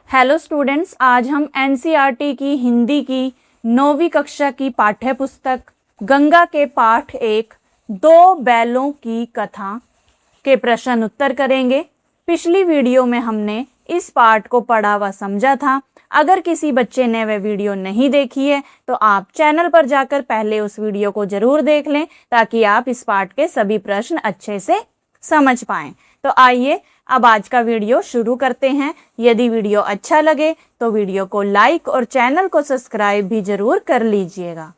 Hello students, आज हम NCERT की हिंदी की 9वीं कक्षा की पाठ्य पुस्तक गंगा के पाठ 1 दो बैलों की कथा के प्रश्न उत्तर करेंगे। पिछली वीडियो में हमने इस पाठ को पढ़ा व समझा था। अगर किसी बच्चे ने वह वीडियो नहीं देखी है तो आप चैनल पर जाकर पहले उस वीडियो को जरूर देख लें ताकि आप इस पाठ के सभी प्रश्न अच्छे से समझ पाएं। तो आइए अब आज का वीडियो शुरू करते हैं। यदि वीडियो अच्छा लगे तो वीडियो को लाइक और चैनल को सब्सक्राइब भी जरूर कर लीजिएगा।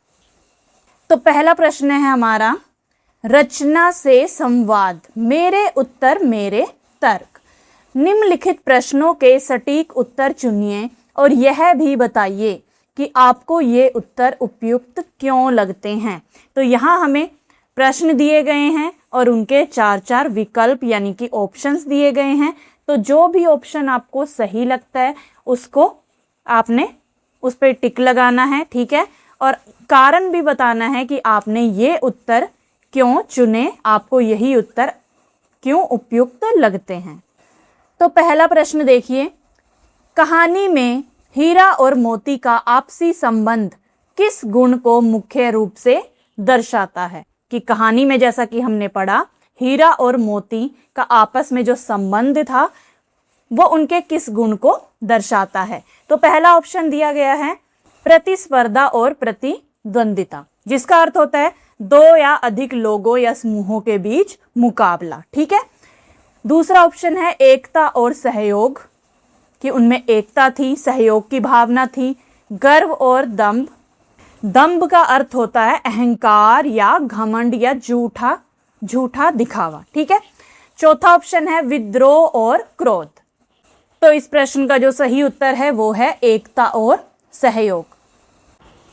तो पहला प्रश्न है हमारा, रचना से संवाद, मेरे उत्तर मेरे तर्क। निम्नलिखित प्रश्नों के सटीक उत्तर चुनिए और यह भी बताइए कि आपको ये उत्तर उपयुक्त क्यों लगते हैं। तो यहाँ हमें प्रश्न दिए गए हैं और उनके चार विकल्प यानी कि ऑप्शंस दिए गए हैं। तो जो भी ऑप्शन आपको सही लगता है उसको आपने उस पर टिक लगाना है, ठीक है। और कारण भी बताना है कि आपने ये उत्तर क्यों चुने, आपको यही उत्तर क्यों उपयुक्त लगते हैं। तो पहला प्रश्न देखिए, कहानी में हीरा और मोती का आपसी संबंध किस गुण को मुख्य रूप से दर्शाता है। कि कहानी में जैसा कि हमने पढ़ा, हीरा और मोती का आपस में जो संबंध था वो उनके किस गुण को दर्शाता है। तो पहला ऑप्शन दिया गया है प्रतिस्पर्धा और प्रतिद्वंदिता, जिसका अर्थ होता है दो या अधिक लोगों या समूहों के बीच मुकाबला, ठीक है। दूसरा ऑप्शन है एकता और सहयोग, कि उनमें एकता थी, सहयोग की भावना थी। गर्व और दंभ, दंभ का अर्थ होता है अहंकार या घमंड या झूठा दिखावा, ठीक है। चौथा ऑप्शन है विद्रोह और क्रोध। तो इस प्रश्न का जो सही उत्तर है वो है एकता और सहयोग।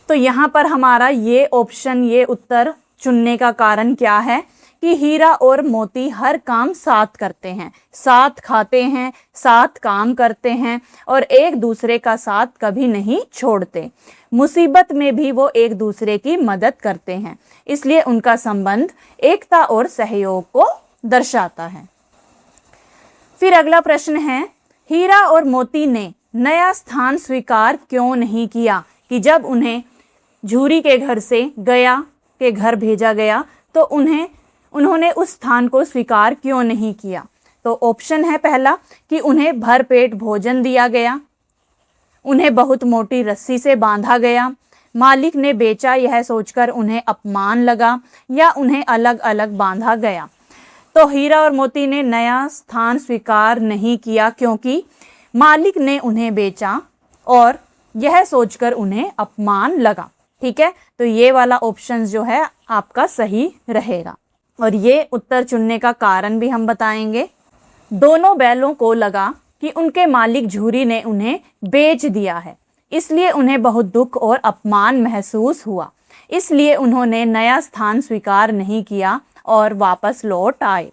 तो यहाँ पर हमारा ये ऑप्शन, ये उत्तर चुनने का कारण क्या है कि हीरा और मोती हर काम साथ करते हैं, साथ खाते हैं, साथ काम करते हैं और एक दूसरे का साथ कभी नहीं छोड़ते। मुसीबत में भी वो एक दूसरे की मदद करते हैं, इसलिए उनका संबंध एकता और सहयोग को दर्शाता है। फिर अगला प्रश्न है, हीरा और मोती ने नया स्थान स्वीकार क्यों नहीं किया। कि जब उन्हें झूरी के घर भेजा गया तो उन्होंने उस स्थान को स्वीकार क्यों नहीं किया। तो ऑप्शन है पहला कि उन्हें भरपेट भोजन दिया गया, उन्हें बहुत मोटी रस्सी से बांधा गया, मालिक ने बेचा यह सोचकर उन्हें अपमान लगा, या उन्हें अलग अलग बांधा गया। तो हीरा और मोती ने नया स्थान स्वीकार नहीं किया क्योंकि मालिक ने उन्हें बेचा और यह सोचकर उन्हें अपमान लगा, ठीक है। तो ये वाला ऑप्शन जो है आपका सही रहेगा और ये उत्तर चुनने का कारण भी हम बताएंगे। दोनों बैलों को लगा कि उनके मालिक झूरी ने उन्हें बेच दिया है, इसलिए उन्हें बहुत दुख और अपमान महसूस हुआ, इसलिए उन्होंने नया स्थान स्वीकार नहीं किया और वापस लौट आए।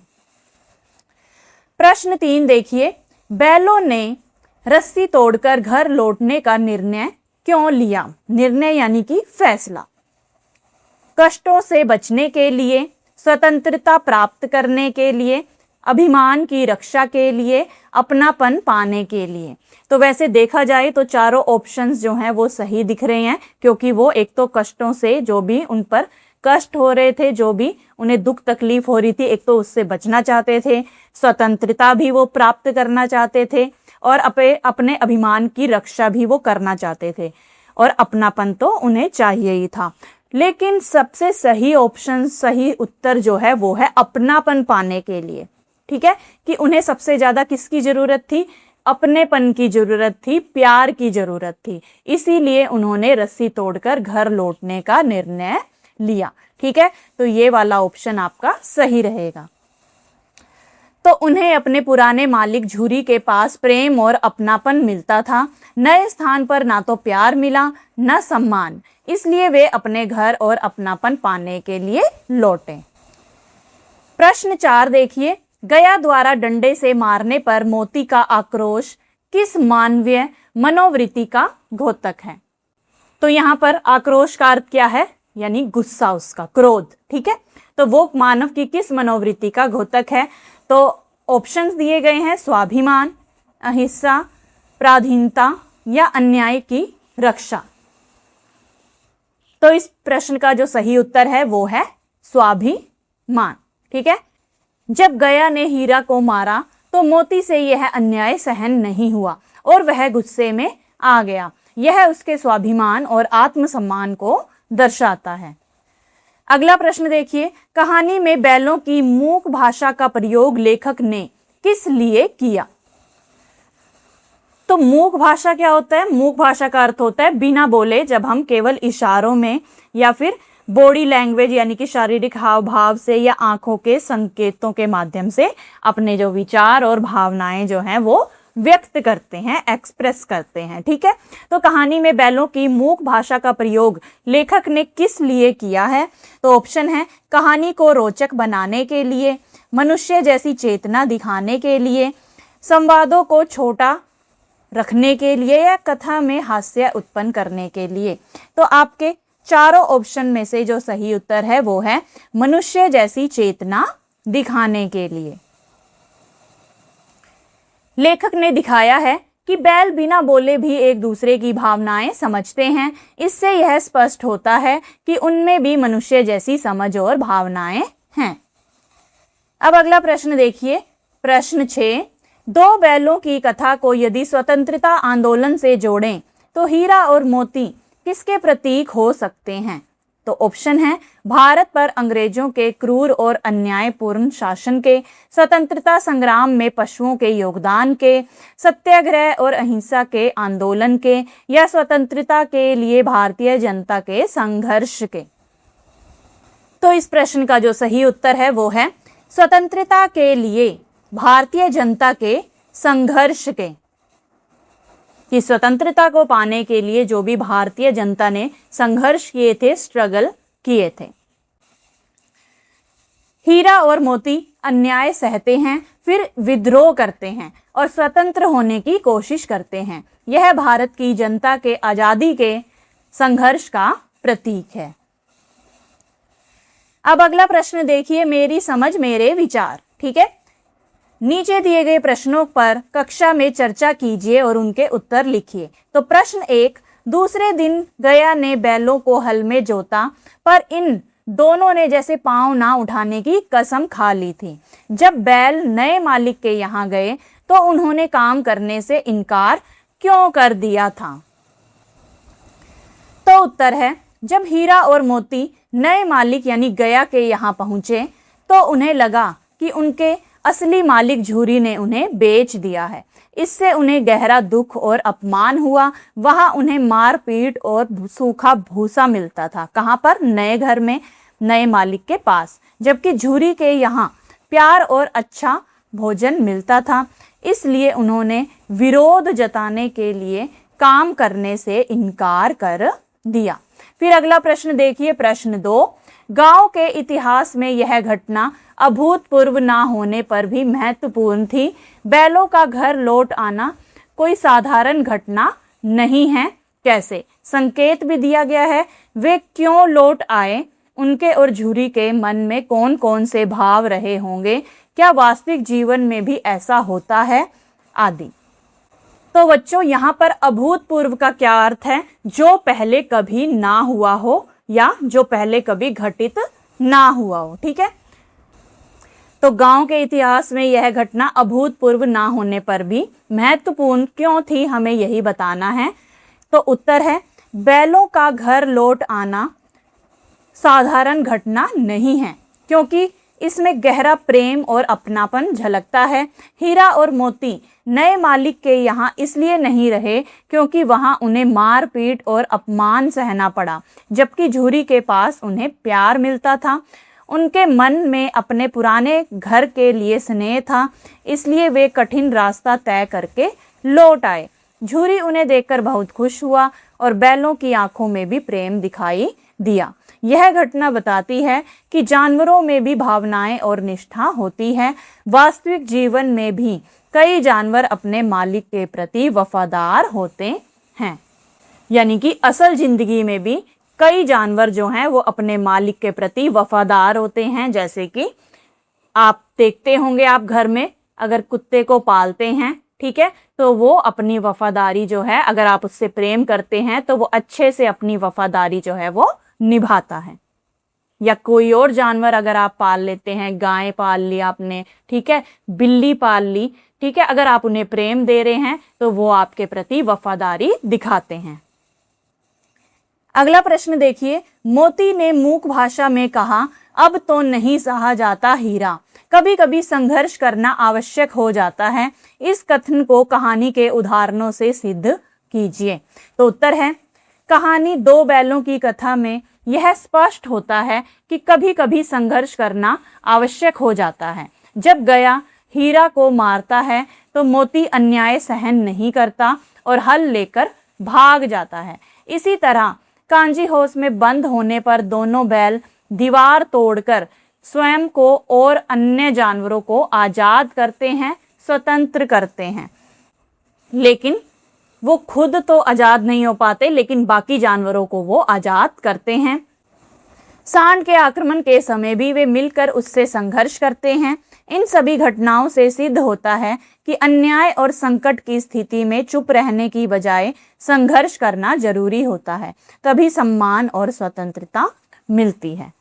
प्रश्न 3 देखिए, बैलों ने रस्सी तोड़कर घर लौटने का निर्णय क्यों लिया। निर्णय यानी कि फैसला। कष्टों से बचने के लिए, स्वतंत्रता प्राप्त करने के लिए, अभिमान की रक्षा के लिए, अपनापन पाने के लिए। तो वैसे देखा जाए तो चारों ऑप्शंस जो हैं वो सही दिख रहे हैं, क्योंकि वो एक तो कष्टों से, जो भी उन पर कष्ट हो रहे थे, जो भी उन्हें दुख तकलीफ हो रही थी, एक तो उससे बचना चाहते थे, स्वतंत्रता भी वो प्राप्त करना चाहते थे और अपने अभिमान की रक्षा भी वो करना चाहते थे और अपनापन तो उन्हें चाहिए ही था। लेकिन सबसे सही ऑप्शन, सही उत्तर जो है वो है अपनापन पाने के लिए, ठीक है। कि उन्हें सबसे ज्यादा किसकी जरूरत थी, अपनेपन की जरूरत थी, प्यार की जरूरत थी, इसीलिए उन्होंने रस्सी तोड़कर घर लौटने का निर्णय लिया, ठीक है। तो ये वाला ऑप्शन आपका सही रहेगा। तो उन्हें अपने पुराने मालिक झूरी के पास प्रेम और अपनापन मिलता था, नए स्थान पर ना तो प्यार मिला न सम्मान, इसलिए वे अपने घर और अपनापन पाने के लिए लौटे। प्रश्न 4 देखिए, गया द्वारा डंडे से मारने पर मोती का आक्रोश किस मानवीय मनोवृत्ति का द्योतक है। तो यहाँ पर आक्रोश का अर्थ क्या है, यानी गुस्सा, उसका क्रोध, ठीक है। तो वो मानव की किस मनोवृत्ति का द्योतक है। तो ऑप्शंस दिए गए हैं स्वाभिमान, अहिंसा, पराधीनता या अन्याय की रक्षा। तो इस प्रश्न का जो सही उत्तर है वो है स्वाभिमान। ठीक है। जब गया ने हीरा को मारा तो मोती से यह अन्याय सहन नहीं हुआ और वह गुस्से में आ गया। यह उसके स्वाभिमान और आत्मसम्मान को दर्शाता है। अगला प्रश्न देखिए, कहानी में बैलों की मूक भाषा का प्रयोग लेखक ने किस लिए किया? तो मूक भाषा क्या होता है? मूक भाषा का अर्थ होता है बिना बोले, जब हम केवल इशारों में या फिर बॉडी लैंग्वेज यानी कि शारीरिक हाव भाव से या आंखों के संकेतों के माध्यम से अपने जो विचार और भावनाएं जो हैं वो व्यक्त करते हैं, एक्सप्रेस करते हैं। ठीक है। तो कहानी में बैलों की मूक भाषा का प्रयोग लेखक ने किस लिए किया है? तो ऑप्शन है कहानी को रोचक बनाने के लिए, मनुष्य जैसी चेतना दिखाने के लिए, संवादों को छोटा रखने के लिए या कथा में हास्य उत्पन्न करने के लिए। तो आपके चारों ऑप्शन में से जो सही उत्तर है वो है मनुष्य जैसी चेतना दिखाने के लिए। लेखक ने दिखाया है कि बैल बिना बोले भी एक दूसरे की भावनाएं समझते हैं। इससे यह स्पष्ट होता है कि उनमें भी मनुष्य जैसी समझ और भावनाएं हैं। अब अगला प्रश्न देखिए, प्रश्न 6, दो बैलों की कथा को यदि स्वतंत्रता आंदोलन से जोड़ें तो हीरा और मोती किसके प्रतीक हो सकते हैं? तो ऑप्शन है भारत पर अंग्रेजों के क्रूर और अन्यायपूर्ण शासन के, स्वतंत्रता संग्राम में पशुओं के योगदान के, सत्याग्रह और अहिंसा के आंदोलन के, या स्वतंत्रता के लिए भारतीय जनता के संघर्ष के। तो इस प्रश्न का जो सही उत्तर है वो है स्वतंत्रता के लिए भारतीय जनता के संघर्ष के, कि स्वतंत्रता को पाने के लिए जो भी भारतीय जनता ने संघर्ष किए थे, स्ट्रगल किए थे। हीरा और मोती अन्याय सहते हैं, फिर विद्रोह करते हैं और स्वतंत्र होने की कोशिश करते हैं। यह भारत की जनता के आजादी के संघर्ष का प्रतीक है। अब अगला प्रश्न देखिए, मेरी समझ मेरे विचार। ठीक है। नीचे दिए गए प्रश्नों पर कक्षा में चर्चा कीजिए और उनके उत्तर लिखिए। तो प्रश्न 1, दूसरे दिन गया ने बैलों को हल में जोता, पर इन दोनों ने जैसे पांव ना उठाने की कसम खा ली थी। जब बैल नए मालिक के यहाँ गए तो उन्होंने काम करने से इनकार क्यों कर दिया था? तो उत्तर है, जब हीरा और मोती नए मालिक यानी गया के यहाँ पहुंचे तो उन्हें लगा कि उनके असली मालिक झूरी ने उन्हें बेच दिया है। इससे उन्हें गहरा दुख और अपमान हुआ। वहां उन्हें मार पीट और सूखा भूसा मिलता था। कहां पर? नए घर में, नए मालिक के पास। जबकि झूरी के यहाँ प्यार और अच्छा भोजन मिलता था। इसलिए उन्होंने विरोध जताने के लिए काम करने से इनकार कर दिया। फिर अगला प्रश्न देखिए, प्रश्न 2, गांव के इतिहास में यह घटना अभूतपूर्व ना होने पर भी महत्वपूर्ण थी। बैलों का घर लौट आना कोई साधारण घटना नहीं है। कैसे? संकेत भी दिया गया है। वे क्यों लौट आए? उनके और झूरी के मन में कौन कौन से भाव रहे होंगे? क्या वास्तविक जीवन में भी ऐसा होता है? आदि। तो बच्चों, यहाँ पर अभूतपूर्व का क्या अर्थ है? जो पहले कभी ना हुआ हो या जो पहले कभी घटित ना हुआ हो। ठीक है। तो गांव के इतिहास में यह घटना अभूतपूर्व ना होने पर भी महत्वपूर्ण क्यों थी, हमें यही बताना है। तो उत्तर है बैलों का घर लौट आना साधारण घटना नहीं है, क्योंकि इसमें गहरा प्रेम और अपनापन झलकता है। हीरा और मोती नए मालिक के यहाँ इसलिए नहीं रहे क्योंकि वहाँ उन्हें मार पीट और अपमान सहना पड़ा, जबकि झूरी के पास उन्हें प्यार मिलता था। उनके मन में अपने पुराने घर के लिए स्नेह था, इसलिए वे कठिन रास्ता तय करके लौट आए। झूरी उन्हें देखकर बहुत खुश हुआ और बैलों की आंखों में भी प्रेम दिखाई दिया। यह घटना बताती है कि जानवरों में भी भावनाएं और निष्ठा होती है। वास्तविक जीवन में भी कई जानवर अपने मालिक के प्रति वफादार होते हैं, यानी कि असल जिंदगी में भी कई जानवर जो हैं वो अपने मालिक के प्रति वफादार होते हैं। जैसे कि आप देखते होंगे, आप घर में अगर कुत्ते को पालते हैं, ठीक है, तो वो अपनी वफादारी जो है, अगर आप उससे प्रेम करते हैं तो वो अच्छे से अपनी वफादारी जो है वो निभाता है। या कोई और जानवर अगर आप पाल लेते हैं, गाय पाल लिया आपने, ठीक है, बिल्ली पाल ली, ठीक है, अगर आप उन्हें प्रेम दे रहे हैं तो वो आपके प्रति वफादारी दिखाते हैं। अगला प्रश्न देखिए, मोती ने मूक भाषा में कहा, अब तो नहीं सहा जाता हीरा, कभी कभी संघर्ष करना आवश्यक हो जाता है। इस कथन को कहानी के उदाहरणों से सिद्ध कीजिए। तो उत्तर है, कहानी दो बैलों की कथा में यह स्पष्ट होता है कि कभी कभी संघर्ष करना आवश्यक हो जाता है। जब गया हीरा को मारता है तो मोती अन्याय सहन नहीं करता और हल लेकर भाग जाता है। इसी तरह कांजी हाउस में बंद होने पर दोनों बैल दीवार तोड़कर स्वयं को और अन्य जानवरों को आजाद करते हैं, स्वतंत्र करते हैं, लेकिन वो खुद तो आजाद नहीं हो पाते, लेकिन बाकी जानवरों को वो आजाद करते हैं। सांड के आक्रमण के समय भी वे मिलकर उससे संघर्ष करते हैं। इन सभी घटनाओं से सिद्ध होता है कि अन्याय और संकट की स्थिति में चुप रहने की बजाय संघर्ष करना जरूरी होता है, तभी सम्मान और स्वतंत्रता मिलती है।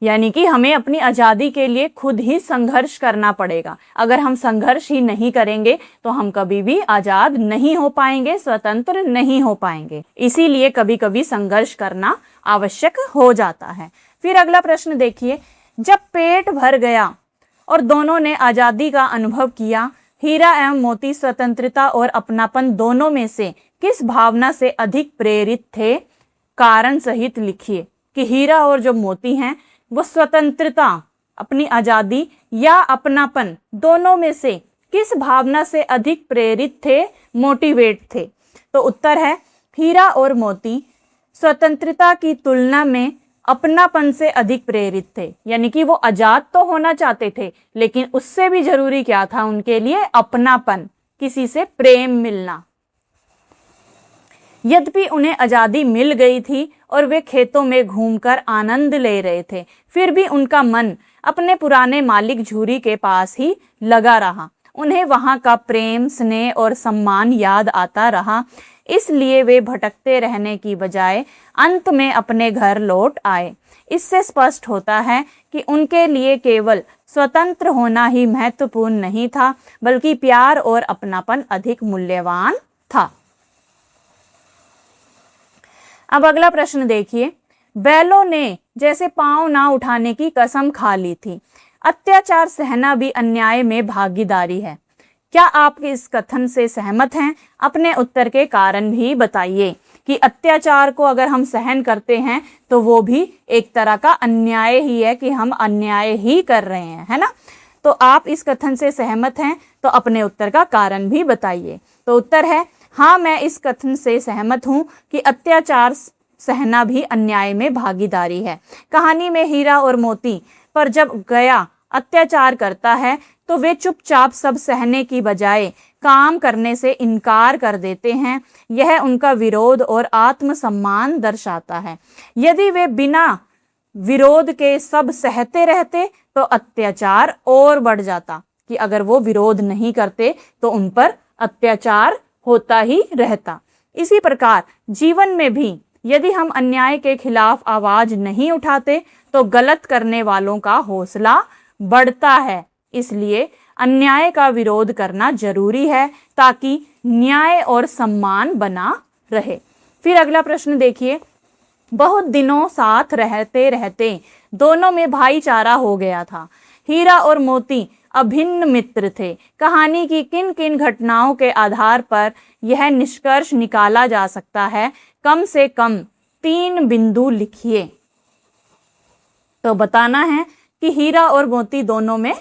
यानी कि हमें अपनी आज़ादी के लिए खुद ही संघर्ष करना पड़ेगा। अगर हम संघर्ष ही नहीं करेंगे तो हम कभी भी आज़ाद नहीं हो पाएंगे, स्वतंत्र नहीं हो पाएंगे। इसीलिए कभी कभी संघर्ष करना आवश्यक हो जाता है। फिर अगला प्रश्न देखिए, जब पेट भर गया और दोनों ने आज़ादी का अनुभव किया, हीरा एवं मोती स्वतंत्रता और अपनापन दोनों में से किस भावना से अधिक प्रेरित थे? कारण सहित लिखिए कि हीरा और जो मोती हैं वो स्वतंत्रता, अपनी आज़ादी या अपनापन दोनों में से किस भावना से अधिक प्रेरित थे, मोटिवेट थे? तो उत्तर है, हीरा और मोती स्वतंत्रता की तुलना में अपनापन से अधिक प्रेरित थे। यानी कि वो आजाद तो होना चाहते थे, लेकिन उससे भी जरूरी क्या था उनके लिए? अपनापन, किसी से प्रेम मिलना। यद्यपि उन्हें आजादी मिल गई थी और वे खेतों में घूमकर आनंद ले रहे थे, फिर भी उनका मन अपने पुराने मालिक झूरी के पास ही लगा रहा। उन्हें वहां का प्रेम, स्नेह और सम्मान याद आता रहा। इसलिए वे भटकते रहने की बजाय अंत में अपने घर लौट आए। इससे स्पष्ट होता है कि उनके लिए केवल स्वतंत्र होना ही महत्वपूर्ण नहीं था, बल्कि प्यार और अपनापन अधिक मूल्यवान था। अब अगला प्रश्न देखिए, बैलों ने जैसे पांव ना उठाने की कसम खा ली थी, अत्याचार सहना भी अन्याय में भागीदारी है। क्या आप इस कथन से सहमत हैं? अपने उत्तर के कारण भी बताइए कि अत्याचार को अगर हम सहन करते हैं तो वो भी एक तरह का अन्याय ही है, कि हम अन्याय ही कर रहे हैं, है ना? तो आप इस कथन से सहमत हैं तो अपने उत्तर का कारण भी बताइए। तो उत्तर है, हाँ, मैं इस कथन से सहमत हूँ कि अत्याचार सहना भी अन्याय में भागीदारी है। कहानी में हीरा और मोती पर जब गया अत्याचार करता है तो वे चुपचाप सब सहने की बजाय काम करने से इनकार कर देते हैं। यह उनका विरोध और आत्मसम्मान दर्शाता है। यदि वे बिना विरोध के सब सहते रहते तो अत्याचार और बढ़ जाता, कि अगर वो विरोध नहीं करते तो उन पर अत्याचार होता ही रहता। इसी प्रकार जीवन में भी यदि हम अन्याय के खिलाफ आवाज नहीं उठाते तो गलत करने वालों का हौसला बढ़ता है। इसलिए अन्याय का विरोध करना जरूरी है ताकि न्याय और सम्मान बना रहे। फिर अगला प्रश्न देखिए, बहुत दिनों साथ रहते रहते दोनों में भाईचारा हो गया था। हीरा और मोती अभिन्न मित्र थे। कहानी की किन किन घटनाओं के आधार पर यह निष्कर्ष निकाला जा सकता है? कम से कम 3 बिंदु लिखिए। तो बताना है कि हीरा और मोती दोनों में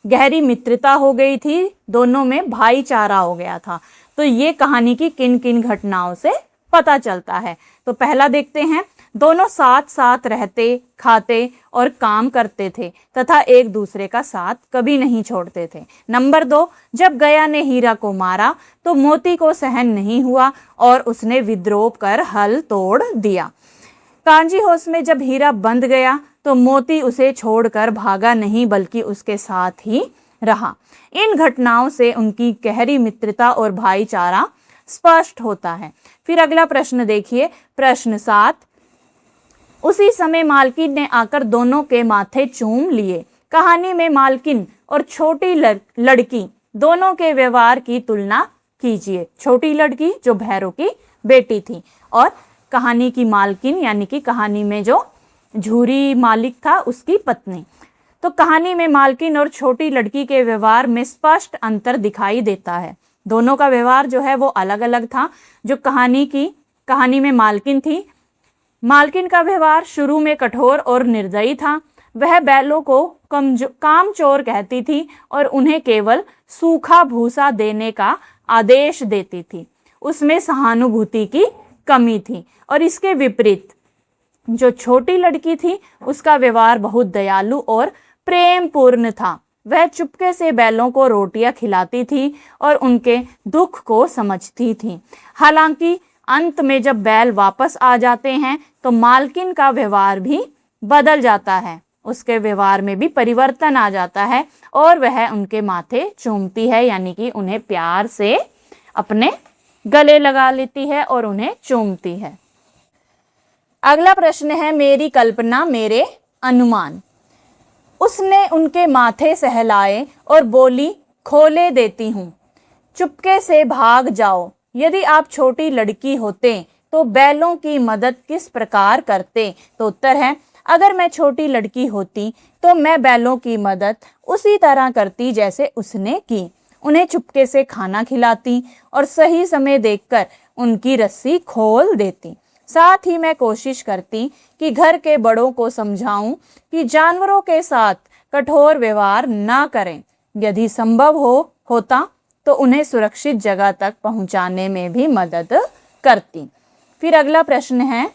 गहरी मित्रता हो गई थी, दोनों में भाईचारा हो गया था। तो ये कहानी की किन किन घटनाओं से पता चलता है? तो पहला देखते हैं, दोनों साथ साथ रहते, खाते और काम करते थे तथा एक दूसरे का साथ कभी नहीं छोड़ते थे। नंबर 2, जब गया ने हीरा को मारा तो मोती को सहन नहीं हुआ और उसने विद्रोह कर हल तोड़ दिया। कांजी हाउस में जब हीरा बंद गया तो मोती उसे छोड़कर भागा नहीं, बल्कि उसके साथ ही रहा। इन घटनाओं से उनकी गहरी मित्रता और भाईचारा स्पष्ट होता है। फिर अगला प्रश्न देखिए, प्रश्न 7। उसी समय मालकिन ने आकर दोनों के माथे चूम लिए। कहानी में मालकिन और छोटी लड़की दोनों के व्यवहार की तुलना कीजिए। छोटी लड़की जो भैरव की बेटी थी और कहानी की मालकिन यानी कि कहानी में जो झूरी मालिक था उसकी पत्नी। तो कहानी में मालकिन और छोटी लड़की के व्यवहार में स्पष्ट अंतर दिखाई देता है। दोनों का व्यवहार जो है वो अलग अलग था। जो कहानी में मालकिन थी, मालकिन का व्यवहार शुरू में कठोर और निर्दयी था। वह बैलों को कामचोर कहती थी और उन्हें केवल सूखा भूसा देने का आदेश देती थी। उसमें सहानुभूति की कमी थी। और इसके विपरीत जो छोटी लड़की थी उसका व्यवहार बहुत दयालु और प्रेम पूर्ण था। वह चुपके से बैलों को रोटियां खिलाती थी और उनके दुख को समझती थी। हालांकि अंत में जब बैल वापस आ जाते हैं तो मालकिन का व्यवहार भी बदल जाता है। उसके व्यवहार में भी परिवर्तन आ जाता है और वह उनके माथे चूमती है, यानी कि उन्हें प्यार से अपने गले लगा लेती है और उन्हें चूमती है। अगला प्रश्न है, मेरी कल्पना मेरे अनुमान। उसने उनके माथे सहलाए और बोली, खोले देती हूँ, चुपके से भाग जाओ। यदि आप छोटी लड़की होते तो बैलों की मदद किस प्रकार करते? तो उत्तर है, अगर मैं छोटी लड़की होती तो मैं बैलों की मदद उसी तरह करती जैसे उसने की। उन्हें चुपके से खाना खिलाती और सही समय देखकर उनकी रस्सी खोल देती। साथ ही मैं कोशिश करती कि घर के बड़ों को समझाऊं कि जानवरों के साथ कठोर व्यवहार ना करें। यदि संभव होता तो उन्हें सुरक्षित जगह तक पहुंचाने में भी मदद करती। फिर अगला प्रश्न है,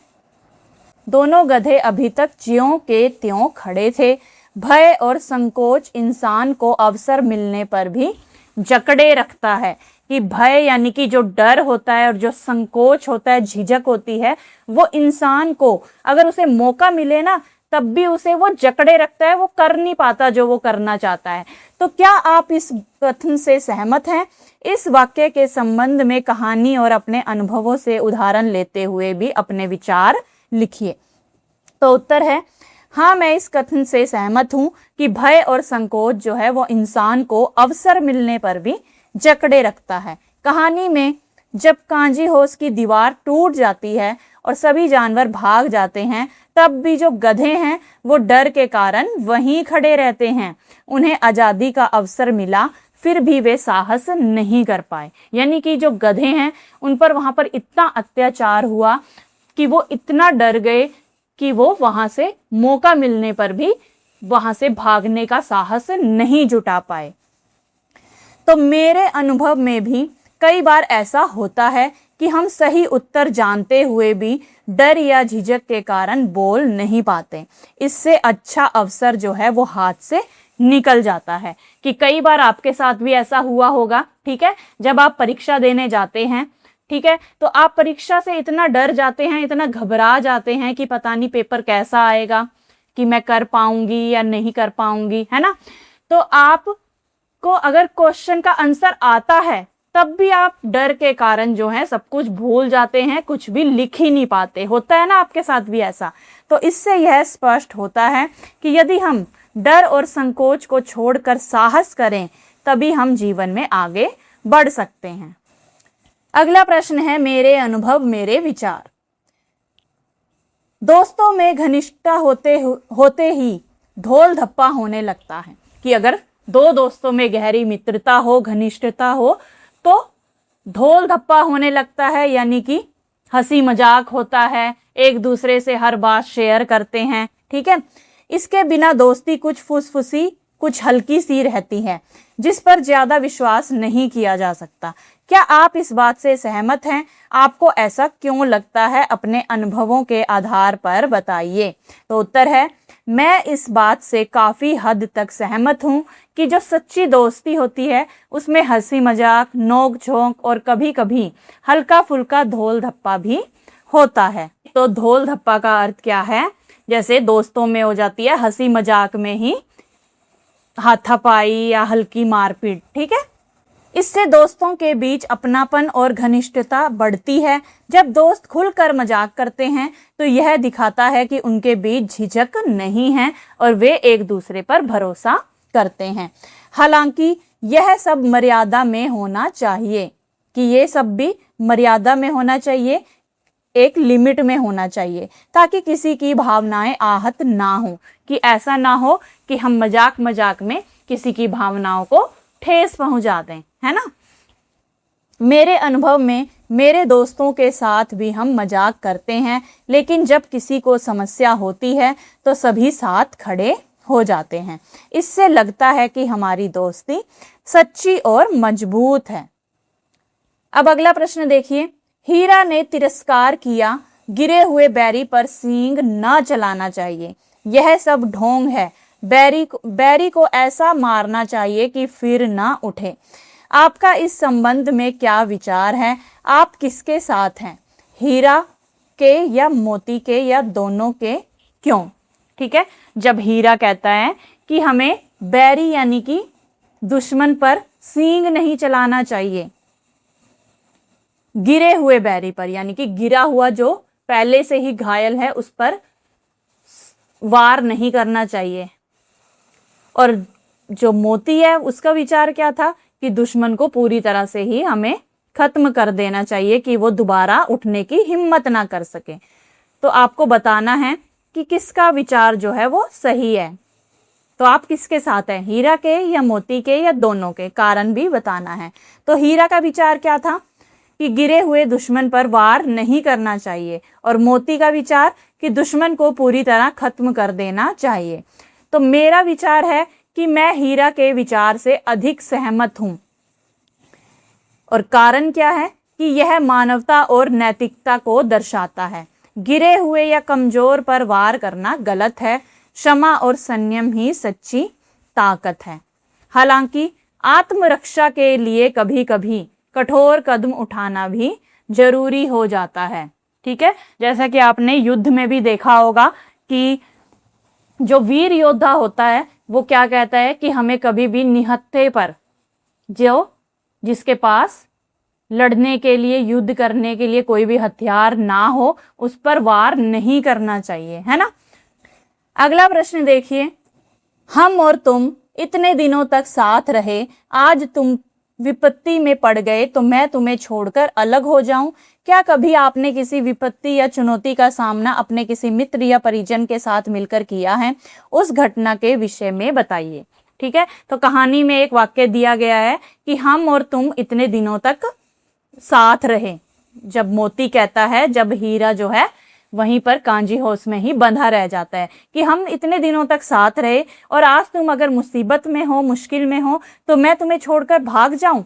दोनों गधे अभी तक ज्यों के त्यों खड़े थे। भय और संकोच इंसान को अवसर मिलने पर भी जकड़े रखता है। कि भय यानी कि जो डर होता है और जो संकोच होता है, झिझक होती है, वो इंसान को अगर उसे मौका मिले ना तब भी उसे वो जकड़े रखता है, वो कर नहीं पाता जो वो करना चाहता है। तो क्या आप इस कथन से सहमत हैं? इस वाक्य के संबंध में कहानी और अपने अनुभवों से उदाहरण लेते हुए भी अपने विचार लिखिए। तो उत्तर है हाँ, मैं इस कथन से सहमत हूं कि भय और संकोच जो है वो इंसान को अवसर मिलने पर भी जकड़े रखता है। कहानी में जब कांजी होस की दीवार टूट जाती है और सभी जानवर भाग जाते हैं, तब भी जो गधे हैं वो डर के कारण वहीं खड़े रहते हैं। उन्हें आजादी का अवसर मिला फिर भी वे साहस नहीं कर पाए। यानी कि जो गधे हैं उन पर वहां पर इतना अत्याचार हुआ कि वो इतना डर गए कि वो वहां से मौका मिलने पर भी वहां से भागने का साहस नहीं जुटा पाए। तो मेरे अनुभव में भी कई बार ऐसा होता है कि हम सही उत्तर जानते हुए भी डर या झिझक के कारण बोल नहीं पाते। इससे अच्छा अवसर जो है वो हाथ से निकल जाता है। कि कई बार आपके साथ भी ऐसा हुआ होगा, ठीक है, जब आप परीक्षा देने जाते हैं, ठीक है, तो आप परीक्षा से इतना डर जाते हैं, इतना घबरा जाते हैं कि पता नहीं पेपर कैसा आएगा, कि मैं कर पाऊंगी या नहीं कर पाऊंगी, है ना। तो आपको अगर क्वेश्चन का आंसर आता है तब भी आप डर के कारण जो है सब कुछ भूल जाते हैं, कुछ भी लिख ही नहीं पाते। होता है ना आपके साथ भी ऐसा। तो इससे यह स्पष्ट होता है कि यदि हम डर और संकोच को छोड़कर साहस करें तभी हम जीवन में आगे बढ़ सकते हैं। अगला प्रश्न है, मेरे अनुभव मेरे विचार। दोस्तों में घनिष्ठता होते ही ढोल धप्पा होने लगता है। कि अगर दो दोस्तों में गहरी मित्रता हो, घनिष्ठता हो, तो ढोल धप्पा होने लगता है, यानी कि हंसी मजाक होता है, एक दूसरे से हर बात शेयर करते हैं, ठीक है। इसके बिना दोस्ती कुछ फुसफुसी, कुछ हल्की सी रहती है, जिस पर ज्यादा विश्वास नहीं किया जा सकता। क्या आप इस बात से सहमत हैं? आपको ऐसा क्यों लगता है? अपने अनुभवों के आधार पर बताइए। तो उत्तर है, मैं इस बात से काफी हद तक सहमत हूं कि जो सच्ची दोस्ती होती है उसमें हंसी मजाक, नोक झोंक और कभी कभी हल्का फुल्का ढोल धप्पा भी होता है। तो ढोल धप्पा का अर्थ क्या है? जैसे दोस्तों में हो जाती है हंसी मजाक में ही हाथापाई या हल्की मारपीट, ठीक है। इससे दोस्तों के बीच अपनापन और घनिष्ठता बढ़ती है। जब दोस्त खुलकर मजाक करते हैं तो यह दिखाता है कि उनके बीच झिझक नहीं है और वे एक दूसरे पर भरोसा करते हैं। हालांकि यह सब मर्यादा में होना चाहिए, कि ये सब भी मर्यादा में होना चाहिए, एक लिमिट में होना चाहिए, ताकि किसी की भावनाएं आहत ना हो, कि ऐसा ना हो कि हम मजाक मजाक में किसी की भावनाओं को ठेस पहुंचा दें, है ना। मेरे अनुभव में मेरे दोस्तों के साथ भी हम मजाक करते हैं, लेकिन जब किसी को समस्या होती है तो सभी साथ खड़े हो जाते हैं। इससे लगता है कि हमारी दोस्ती सच्ची और मजबूत है। अब अगला प्रश्न देखिए। हीरा ने तिरस्कार किया, गिरे हुए बैरी पर सींग न चलाना चाहिए, यह सब ढोंग है। बैरी को ऐसा मारना चाहिए कि फिर ना उठे। आपका इस संबंध में क्या विचार है? आप किसके साथ हैं, हीरा के या मोती के या दोनों के? क्यों? ठीक है। जब हीरा कहता है कि हमें बैरी यानी कि दुश्मन पर सींग नहीं चलाना चाहिए, गिरे हुए बैरी पर यानी कि गिरा हुआ जो पहले से ही घायल है उस पर वार नहीं करना चाहिए। और जो मोती है उसका विचार क्या था कि दुश्मन को पूरी तरह से ही हमें खत्म कर देना चाहिए, कि वो दोबारा उठने की हिम्मत ना कर सके। तो आपको बताना है कि किसका विचार जो है वो सही है। तो आप किसके साथ हैं, हीरा के या मोती के या दोनों के? कारण भी बताना है। तो हीरा का विचार क्या था कि गिरे हुए दुश्मन पर वार नहीं करना चाहिए, और मोती का विचार कि दुश्मन को पूरी तरह खत्म कर देना चाहिए। तो मेरा विचार है कि मैं हीरा के विचार से अधिक सहमत हूं। और कारण क्या है कि यह मानवता और नैतिकता को दर्शाता है। गिरे हुए या कमजोर पर वार करना गलत है। क्षमा और संयम ही सच्ची ताकत है। हालांकि आत्मरक्षा के लिए कभी कभी कठोर कदम उठाना भी जरूरी हो जाता है, ठीक है। जैसा कि आपने युद्ध में भी देखा होगा कि जो वीर योद्धा होता है वो क्या कहता है कि हमें कभी भी निहत्थे पर, जो जिसके पास लड़ने के लिए, युद्ध करने के लिए कोई भी हथियार ना हो, उस पर वार नहीं करना चाहिए, है ना। अगला प्रश्न देखिए। हम और तुम इतने दिनों तक साथ रहे, आज तुम विपत्ति में पड़ गए तो मैं तुम्हें छोड़कर अलग हो जाऊं? क्या कभी आपने किसी विपत्ति या चुनौती का सामना अपने किसी मित्र या परिजन के साथ मिलकर किया है? उस घटना के विषय में बताइए, ठीक है। तो कहानी में एक वाक्य दिया गया है कि हम और तुम इतने दिनों तक साथ रहे। जब मोती कहता है, जब हीरा जो है वहीं पर कांजी होश में ही बंधा रह जाता है कि हम इतने दिनों तक साथ रहे और आज तुम अगर मुसीबत में हो, मुश्किल में हो, तो मैं तुम्हें छोड़कर भाग जाऊं।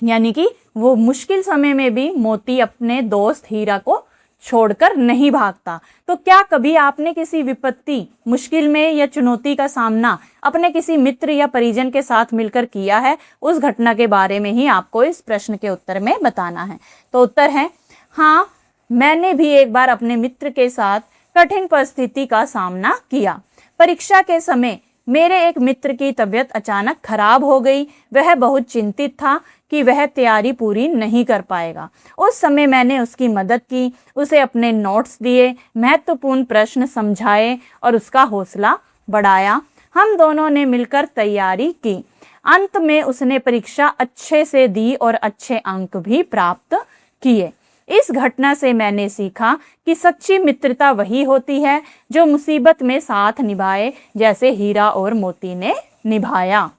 यानी कि वो मुश्किल समय में भी मोती अपने दोस्त हीरा को छोड़कर नहीं भागता। तो क्या कभी आपने किसी विपत्ति, मुश्किल में या चुनौती का सामना अपने किसी मित्र या परिजन के साथ मिलकर किया है? उस घटना के बारे में ही आपको इस प्रश्न के उत्तर में बताना है। तो उत्तर है हाँ, मैंने भी एक बार अपने मित्र के साथ कठिन परिस्थिति का सामना किया। परीक्षा के समय मेरे एक मित्र की तबीयत अचानक खराब हो गई। वह बहुत चिंतित था कि वह तैयारी पूरी नहीं कर पाएगा। उस समय मैंने उसकी मदद की, उसे अपने नोट्स दिए, महत्वपूर्ण प्रश्न समझाए और उसका हौसला बढ़ाया। हम दोनों ने मिलकर तैयारी की। अंत में उसने परीक्षा अच्छे से दी और अच्छे अंक भी प्राप्त किए। इस घटना से मैंने सीखा कि सच्ची मित्रता वही होती है जो मुसीबत में साथ निभाए, जैसे हीरा और मोती ने निभाया।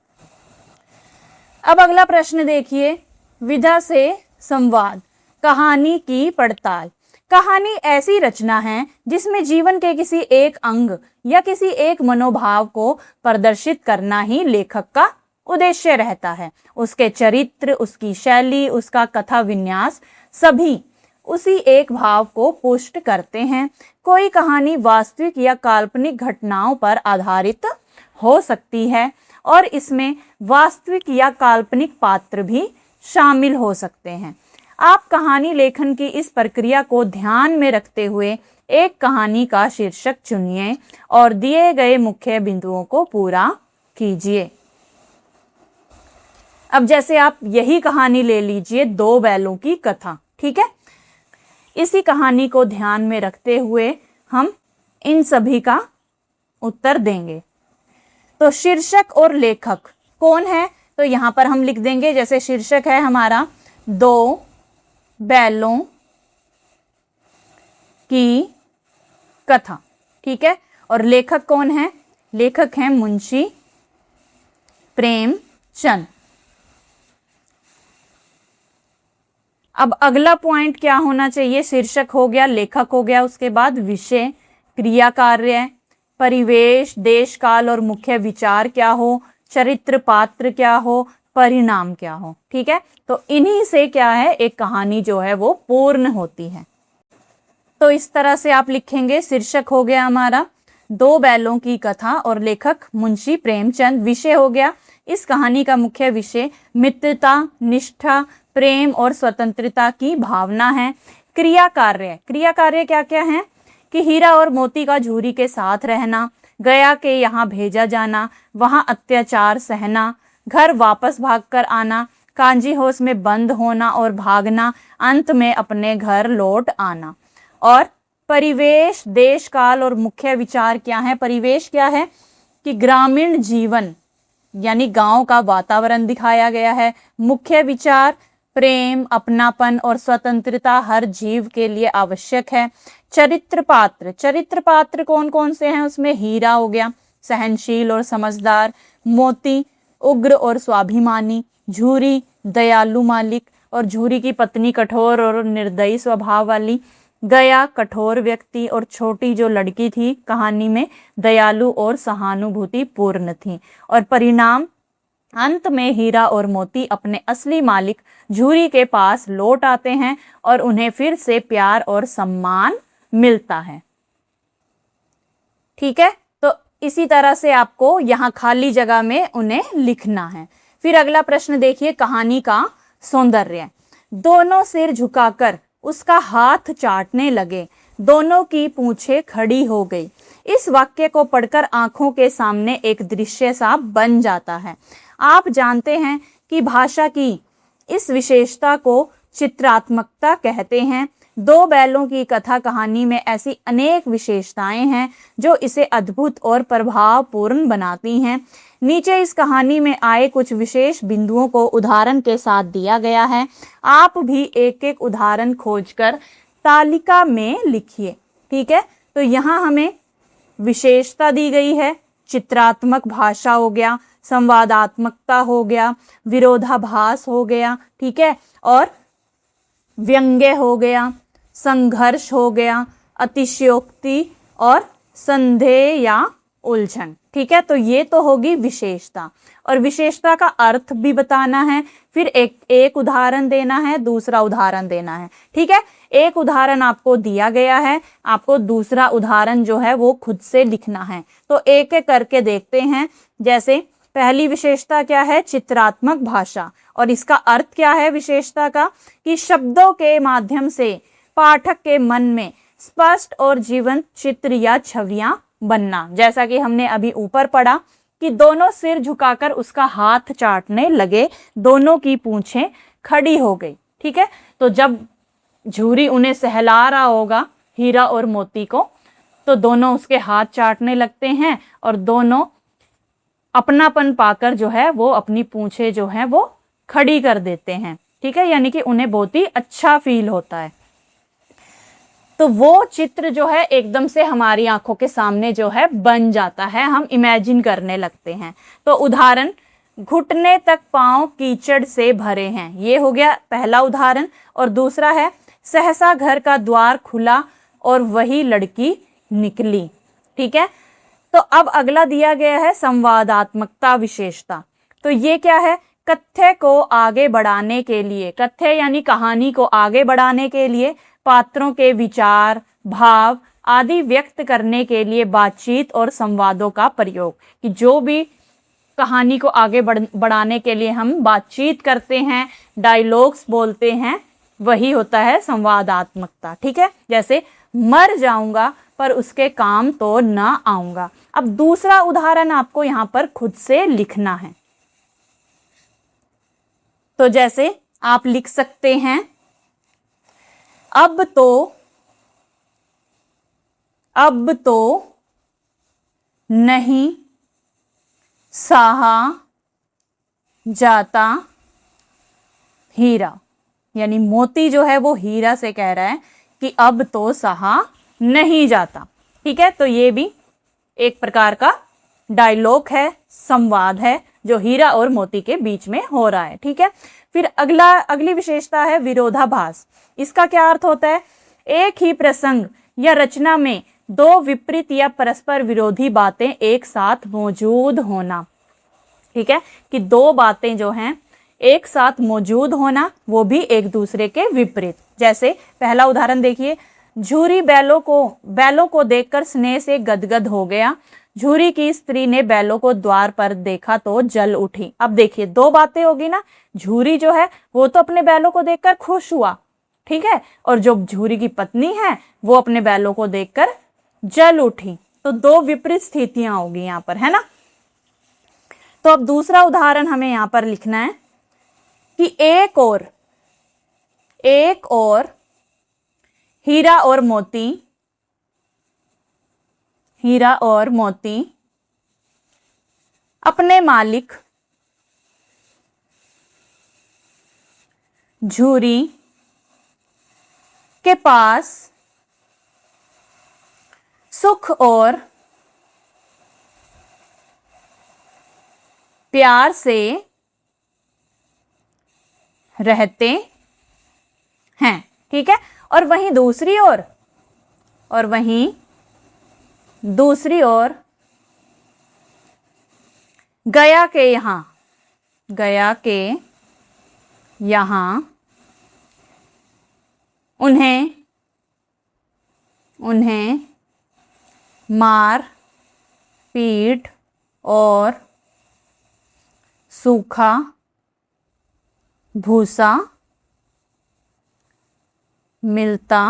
अब अगला प्रश्न देखिए। विधा से संवाद, कहानी की पड़ताल। कहानी ऐसी रचना है जिसमें जीवन के किसी एक अंग या किसी एक मनोभाव को प्रदर्शित करना ही लेखक का उद्देश्य रहता है। उसके चरित्र, उसकी शैली, उसका कथा विन्यास सभी उसी एक भाव को पुष्ट करते हैं। कोई कहानी वास्तविक या काल्पनिक घटनाओं पर आधारित हो सकती है और इसमें वास्तविक या काल्पनिक पात्र भी शामिल हो सकते हैं। आप कहानी लेखन की इस प्रक्रिया को ध्यान में रखते हुए एक कहानी का शीर्षक चुनिए और दिए गए मुख्य बिंदुओं को पूरा कीजिए। अब जैसे आप यही कहानी ले लीजिए, दो बैलों की कथा, ठीक है। इसी कहानी को ध्यान में रखते हुए हम इन सभी का उत्तर देंगे। तो शीर्षक और लेखक कौन है, तो यहां पर हम लिख देंगे, जैसे शीर्षक है हमारा दो बैलों की कथा, ठीक है। और लेखक कौन है, लेखक हैं मुंशी प्रेमचंद। अब अगला पॉइंट क्या होना चाहिए, शीर्षक हो गया, लेखक हो गया, उसके बाद विषय, क्रिया, कार्य, परिवेश, देश काल और मुख्य विचार क्या हो, चरित्र पात्र क्या हो, परिणाम क्या हो, ठीक है। तो इन्हीं से क्या है, एक कहानी जो है वो पूर्ण होती है। तो इस तरह से आप लिखेंगे, शीर्षक हो गया हमारा दो बैलों की कथा और लेखक मुंशी प्रेमचंद। विषय हो गया, इस कहानी का मुख्य विषय मित्रता, निष्ठा, प्रेम और स्वतंत्रता की भावना है। क्रिया कार्य, क्रिया कार्य क्या क्या है कि हीरा और मोती का झूरी के साथ रहना, गया के यहाँ भेजा जाना, वहां अत्याचार सहना, घर वापस भागकर आना, कांजी हाउस में बंद होना और भागना, अंत में अपने घर लौट आना। और परिवेश, देश काल और मुख्य विचार क्या है, परिवेश क्या है कि ग्रामीण जीवन यानी गांव का वातावरण दिखाया गया है। मुख्य विचार प्रेम, अपनापन और स्वतंत्रता हर जीव के लिए आवश्यक है। चरित्र पात्र, चरित्र पात्र कौन कौन से हैं, उसमें हीरा हो गया सहनशील और समझदार, मोती उग्र और स्वाभिमानी, झूरी दयालु मालिक और झूरी की पत्नी कठोर और निर्दयी स्वभाव वाली, गया कठोर व्यक्ति और छोटी जो लड़की थी कहानी में दयालु और सहानुभूति पूर्ण थी। और परिणाम, अंत में हीरा और मोती अपने असली मालिक झूरी के पास लौट आते हैं और उन्हें फिर से प्यार और सम्मान मिलता है, ठीक है। तो इसी तरह से आपको यहाँ खाली जगह में उन्हें लिखना है। फिर अगला प्रश्न देखिए, कहानी का सौंदर्य। दोनों सिर झुकाकर उसका हाथ चाटने लगे, दोनों की पूंछें खड़ी हो गई। इस वाक्य को पढ़कर आंखों के सामने एक दृश्य सा बन जाता है। आप जानते हैं कि भाषा की इस विशेषता को चित्रात्मकता कहते हैं। दो बैलों की कथा कहानी में ऐसी अनेक विशेषताएं हैं जो इसे अद्भुत और प्रभावपूर्ण बनाती हैं। नीचे इस कहानी में आए कुछ विशेष बिंदुओं को उदाहरण के साथ दिया गया है। आप भी एक एक उदाहरण खोजकर तालिका में लिखिए, ठीक है। तो यहाँ हमें विशेषता दी गई है, चित्रात्मक भाषा हो गया, संवादात्मकता हो गया, विरोधाभास हो गया, ठीक है, और व्यंग्य हो गया, संघर्ष हो गया, अतिशयोक्ति और संदेह या उलझन, ठीक है। तो ये तो होगी विशेषता, और विशेषता का अर्थ भी बताना है, फिर एक उदाहरण देना है, दूसरा उदाहरण देना है, ठीक है। एक उदाहरण आपको दिया गया है, आपको दूसरा उदाहरण जो है वो खुद से लिखना है। तो एक एक करके देखते हैं। जैसे पहली विशेषता क्या है, चित्रात्मक भाषा, और इसका अर्थ क्या है विशेषता का कि शब्दों के माध्यम से पाठक के मन में स्पष्ट और जीवंत चित्र या छवियां बनना। जैसा कि हमने अभी ऊपर पढ़ा कि दोनों सिर झुकाकर उसका हाथ चाटने लगे, दोनों की पूंछें खड़ी हो गई, ठीक है। तो जब झूरी उन्हें सहला रहा होगा हीरा और मोती को, तो दोनों उसके हाथ चाटने लगते हैं और दोनों अपनापन पाकर जो है वो अपनी पूंछें जो है वो खड़ी कर देते हैं, ठीक है, यानी कि उन्हें बहुत ही अच्छा फील होता है। तो वो चित्र जो है एकदम से हमारी आंखों के सामने जो है बन जाता है, हम इमेजिन करने लगते हैं। तो उदाहरण, घुटने तक पांव कीचड़ से भरे हैं, ये हो गया पहला उदाहरण। और दूसरा है, सहसा घर का द्वार खुला और वही लड़की निकली, ठीक है। तो अब अगला दिया गया है संवादात्मकता विशेषता। तो ये क्या है, कथ्य को आगे बढ़ाने के लिए, कथ्य यानी कहानी को आगे बढ़ाने के लिए पात्रों के विचार, भाव आदि व्यक्त करने के लिए बातचीत और संवादों का प्रयोग। कि जो भी कहानी को आगे बढ़ाने के लिए हम बातचीत करते हैं, डायलॉग्स बोलते हैं, वही होता है संवादात्मकता। ठीक है, जैसे मर जाऊंगा पर उसके काम तो ना आऊंगा। अब दूसरा उदाहरण आपको यहां पर खुद से लिखना है। तो जैसे आप लिख सकते हैं, अब तो नहीं सहा जाता हीरा, यानी मोती जो है वो हीरा से कह रहा है कि अब तो सहा नहीं जाता। ठीक है, तो ये भी एक प्रकार का डायलॉग है, संवाद है जो हीरा और मोती के बीच में हो रहा है। ठीक है, फिर अगली विशेषता है विरोधाभास। इसका क्या अर्थ होता है? एक ही प्रसंग या रचना में दो विपरीत या परस्पर विरोधी बातें एक साथ मौजूद होना। ठीक है, कि दो बातें जो हैं एक साथ मौजूद होना, वो भी एक दूसरे के विपरीत। जैसे पहला उदाहरण देखिए, झूरी बैलों को देखकर स्नेह से गदगद हो गया। झूरी की स्त्री ने बैलों को द्वार पर देखा तो जल उठी। अब देखिए दो बातें होगी ना, झूरी जो है वो तो अपने बैलों को देखकर खुश हुआ, ठीक है, और जो झूरी की पत्नी है वो अपने बैलों को देखकर जल उठी। तो दो विपरीत स्थितियां होगी यहां पर, है ना। तो अब दूसरा उदाहरण हमें यहां पर लिखना है कि एक और हीरा और मोती अपने मालिक झूरी के पास सुख और प्यार से रहते हैं। ठीक है, और वहीं दूसरी ओर गया के यहाँ उन्हें मार पीट और सूखा भूसा मिलता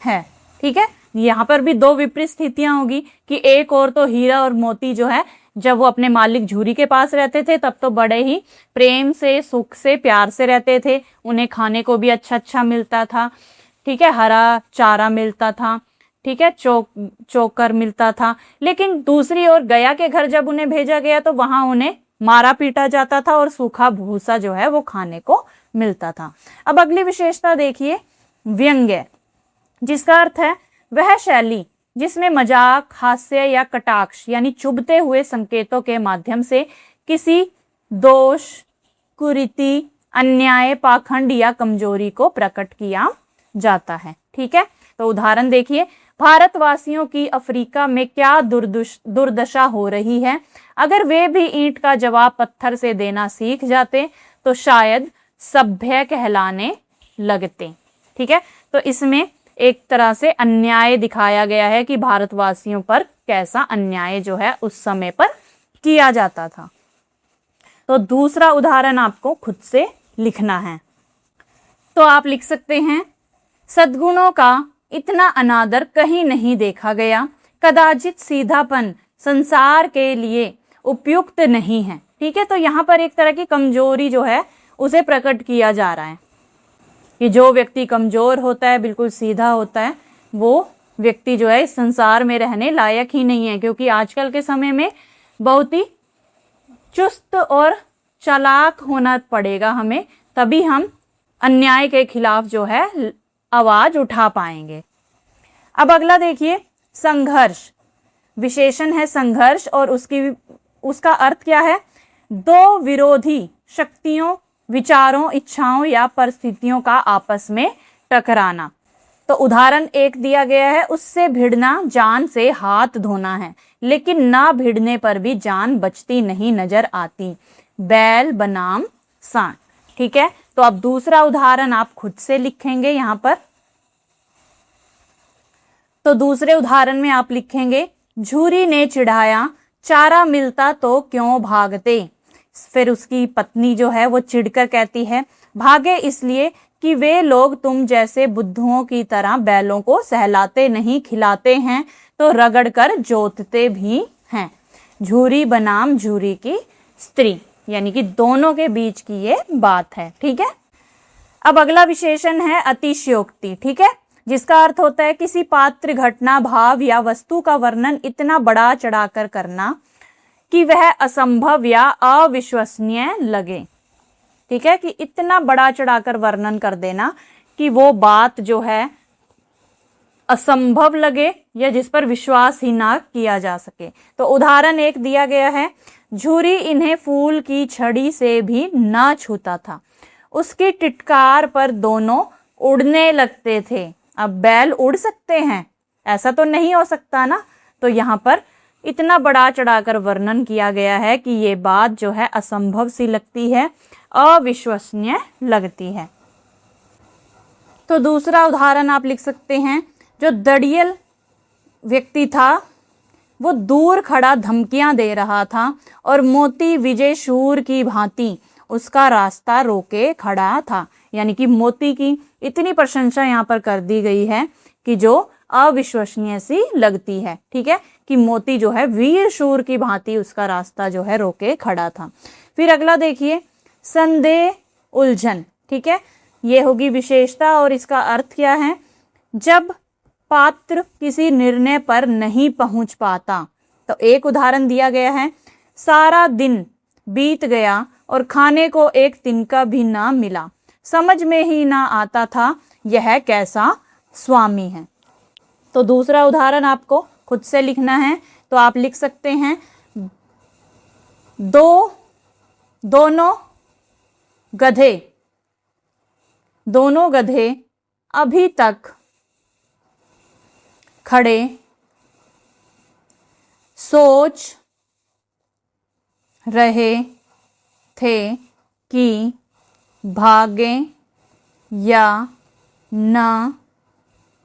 है। ठीक है, यहां पर भी दो विपरीत स्थितियां होगी कि एक और तो हीरा और मोती जो है जब वो अपने मालिक झूरी के पास रहते थे तब तो बड़े ही प्रेम से, सुख से, प्यार से रहते थे। उन्हें खाने को भी अच्छा अच्छा मिलता था। ठीक है, हरा चारा मिलता था, ठीक है, चोकर मिलता था। लेकिन दूसरी ओर गया के घर जब उन्हें भेजा गया तो वहां उन्हें मारा पीटा जाता था और सूखा भूसा जो है वो खाने को मिलता था। अब अगली विशेषता देखिए, व्यंग्य, जिसका अर्थ है वह शैली जिसमें मजाक, हास्य या कटाक्ष यानी चुभते हुए संकेतों के माध्यम से किसी दोष, कुरीति, अन्याय, पाखंड या कमजोरी को प्रकट किया जाता है। ठीक है, तो उदाहरण देखिए, भारतवासियों की अफ्रीका में क्या दुर्दशा हो रही है। अगर वे भी ईंट का जवाब पत्थर से देना सीख जाते तो शायद सभ्य कहलाने लगते। ठीक है, तो इसमें एक तरह से अन्याय दिखाया गया है कि भारतवासियों पर कैसा अन्याय जो है उस समय पर किया जाता था। तो दूसरा उदाहरण आपको खुद से लिखना है। तो आप लिख सकते हैं, सद्गुणों का इतना अनादर कहीं नहीं देखा गया। कदाचित सीधापन संसार के लिए उपयुक्त नहीं है। ठीक है, तो यहाँ पर एक तरह की कमजोरी जो है उसे प्रकट किया जा रहा है कि जो व्यक्ति कमजोर होता है, बिल्कुल सीधा होता है, वो व्यक्ति जो है इस संसार में रहने लायक ही नहीं है। क्योंकि आजकल के समय में बहुत ही चुस्त और चालाक होना पड़ेगा हमें, तभी हम अन्याय के खिलाफ जो है आवाज उठा पाएंगे। अब अगला देखिए, संघर्ष, विशेषण है संघर्ष और उसका अर्थ क्या है? दो विरोधी शक्तियों, विचारों, इच्छाओं या परिस्थितियों का आपस में टकराना। तो उदाहरण एक दिया गया है, उससे भिड़ना जान से हाथ धोना है, लेकिन ना भिड़ने पर भी जान बचती नहीं नजर आती, बैल बनाम सांड। ठीक है, तो अब दूसरा उदाहरण आप खुद से लिखेंगे यहां पर। तो दूसरे उदाहरण में आप लिखेंगे, झूरी ने चिढ़ाया, चारा मिलता तो क्यों भागते, फिर उसकी पत्नी जो है वो चिढ़कर कहती है, भागे इसलिए कि वे लोग तुम जैसे बुद्धुओं की तरह बैलों को सहलाते नहीं, खिलाते हैं तो रगड़ कर जोतते भी हैं। झूरी बनाम झूरी की स्त्री, यानी कि दोनों के बीच की ये बात है। ठीक है, अब अगला विशेषण है अतिशयोक्ति। ठीक है, जिसका अर्थ होता है किसी पात्र, घटना, भाव या वस्तु का वर्णन इतना बड़ा चढ़ाकर करना कि वह असंभव या अविश्वसनीय लगे। ठीक है, कि इतना बड़ा चढ़ाकर वर्णन कर देना कि वो बात जो है असंभव लगे या जिस पर विश्वास ही ना किया जा सके। तो उदाहरण एक दिया गया है, झूरी इन्हें फूल की छड़ी से भी ना छूता था, उसकी टिटकार पर दोनों उड़ने लगते थे। अब बैल उड़ सकते हैं? ऐसा तो नहीं हो सकता ना। तो यहाँ पर इतना बड़ा चढ़ाकर वर्णन किया गया है कि ये बात जो है असंभव सी लगती है, अविश्वसनीय लगती है। तो दूसरा उदाहरण आप लिख सकते हैं, जो दड़ियल व्यक्ति था वो दूर खड़ा धमकियां दे रहा था और मोती विजय शूर की भांति उसका रास्ता रोके खड़ा था। यानी कि मोती की इतनी प्रशंसा यहाँ पर कर दी गई है कि जो अविश्वसनीय सी लगती है। ठीक है, कि मोती जो है वीर शूर की भांति उसका रास्ता जो है रोके खड़ा था। फिर अगला देखिए, संदेह, उलझन। ठीक है, ये होगी विशेषता और इसका अर्थ क्या है, जब पात्र किसी निर्णय पर नहीं पहुंच पाता। तो एक उदाहरण दिया गया है, सारा दिन बीत गया और खाने को एक तिनका भी ना मिला, समझ में ही ना आता था यह कैसा स्वामी है। तो दूसरा उदाहरण आपको खुद से लिखना है, तो आप लिख सकते हैं, दोनों गधे अभी तक खड़े सोच रहे थे कि भागें या ना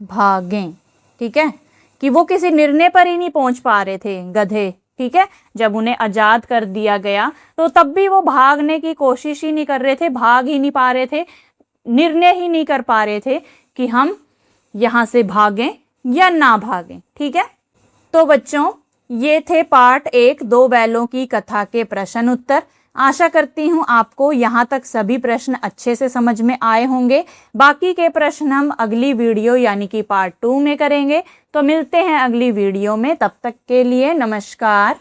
भागें। ठीक है, कि वो किसी निर्णय पर ही नहीं पहुंच पा रहे थे गधे। ठीक है, जब उन्हें आजाद कर दिया गया तो तब भी वो भागने की कोशिश ही नहीं कर रहे थे, भाग ही नहीं पा रहे थे, निर्णय ही नहीं कर पा रहे थे कि हम यहां से भागें या ना भागें। ठीक है, तो बच्चों ये थे पार्ट 1 दो बैलों की कथा के प्रश्न उत्तर। आशा करती हूँ आपको यहाँ तक सभी प्रश्न अच्छे से समझ में आए होंगे। बाकी के प्रश्न हम अगली वीडियो यानी कि पार्ट 2 में करेंगे। तो मिलते हैं अगली वीडियो में, तब तक के लिए नमस्कार।